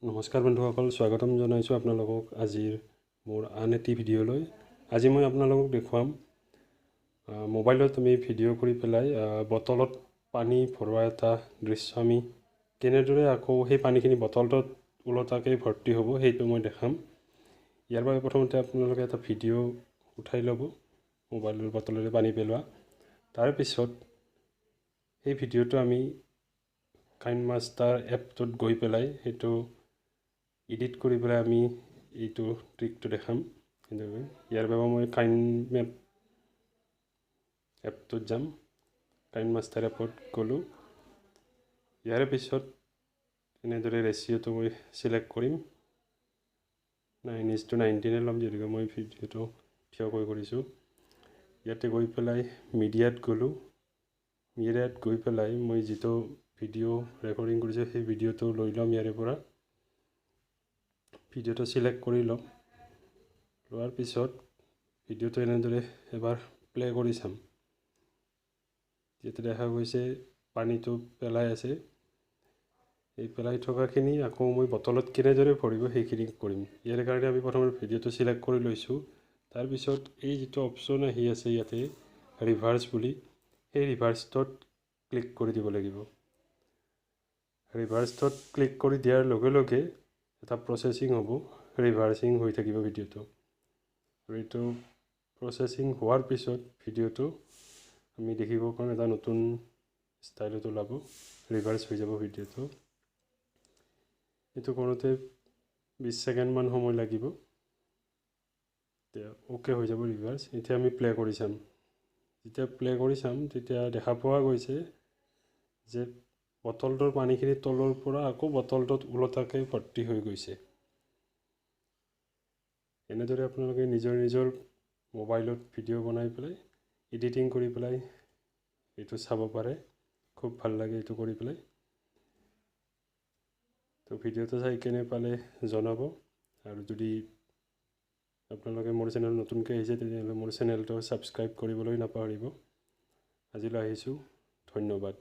নমস্কাৰ বন্ধুসকল, স্বাগতম জনাইছোঁ আপোনালোকক আজিৰ মোৰ আন এটি ভিডিঅ'লৈ। আজি মই আপোনালোকক দেখুৱাম মোবাইলত আমি ভিডিঅ' কৰি পেলাই বটলত পানী ভৰোৱা এটা দৃশ্য আমি কেনেদৰে আকৌ সেই পানীখিনি বটলটোত ওলোটাকৈ ভৰ্তি হ'ব সেইটো মই দেখাম। ইয়াৰ বাবে প্ৰথমতে আপোনালোকে এটা ভিডিঅ' উঠাই ল'ব, মোবাইলৰ বটলেৰে পানী পেলোৱা। তাৰপিছত সেই ভিডিঅ'টো আমি কাইনমাষ্টাৰ এপটোত গৈ পেলাই সেইটো এডিট কৰি পেলাই আমি এইটো ট্ৰিকটো দেখাম। ইয়াৰ বাবে মই কাইনমেপ এপটোত যাম, কাইনমাষ্টাৰ এপত গ'লোঁ। ইয়াৰ পিছত এনেদৰে ৰেচিঅ'টো মই চিলেক্ট কৰিম, 9:19 ল'ম, যিহেতুকে মই ভিডিঅ'টো থিয়কৈ কৰিছোঁ। ইয়াতে গৈ পেলাই মিডিয়াত গ'লোঁ। মিডিয়াত গৈ পেলাই মই যিটো ভিডিঅ' ৰেকৰ্ডিং কৰিছোঁ সেই ভিডিঅ'টো লৈ ল'ম। ইয়াৰে পৰা ভিডিঅ'টো চিলেক্ট কৰি ল'ম। লোৱাৰ পিছত ভিডিঅ'টো এনেদৰে এবাৰ প্লে কৰি চাম। ইয়াতে দেখা গৈছে পানীটো পেলাই আছে। এই পেলাই থকাখিনি আকৌ মই বটলত কেনেদৰে ভৰিব সেইখিনি কৰিম। ইয়াৰ কাৰণে আমি প্ৰথমে ভিডিঅ'টো চিলেক্ট কৰি লৈছোঁ। তাৰপিছত এই যিটো অপশ্যন আহি আছে ইয়াতে ৰিভাৰ্ছ বুলি, সেই ৰিভাৰ্ছটোত ক্লিক কৰি দিব লাগিব। ৰিভাৰ্ছটোত ক্লিক কৰি দিয়াৰ লগে লগে এটা প্ৰচেছিং হ'ব, ৰিভাৰ্ছিং হৈ থাকিব ভিডিঅ'টো। আৰু এইটো প্ৰচেছিং হোৱাৰ পিছত ভিডিঅ'টো আমি দেখিব পাম এটা নতুন ষ্টাইলত ওলাব, ৰিভাৰ্ছ হৈ যাব ভিডিঅ'টো। এইটো কৰোঁতে 20 ছেকেণ্ডমান সময় লাগিব, এতিয়া অ'কে হৈ যাব ৰিভাৰ্ছ। এতিয়া আমি প্লে কৰি চাম। যেতিয়া প্লে কৰি চাম তেতিয়া দেখা পোৱা গৈছে যে বটলটোৰ পানীখিনি তলৰ পৰা আকৌ বটলটোত ওলোটাকৈ ভৰ্তি হৈ গৈছে। এনেদৰে আপোনালোকে নিজৰ মোবাইলত ভিডিঅ' বনাই পেলাই এডিটিং কৰি পেলাই এইটো চাব পাৰে। খুব ভাল লাগে এইটো কৰি পেলাই। তো ভিডিঅ'টো চাই কেনে পালে জনাব। আৰু যদি আপোনালোকে মোৰ চেনেল নতুনকৈ আহিছে তেতিয়াহ'লে মোৰ চেনেলটো ছাবস্ক্ৰাইব কৰিবলৈ নাপাহৰিব। আজিলৈ আহিছোঁ, ধন্যবাদ।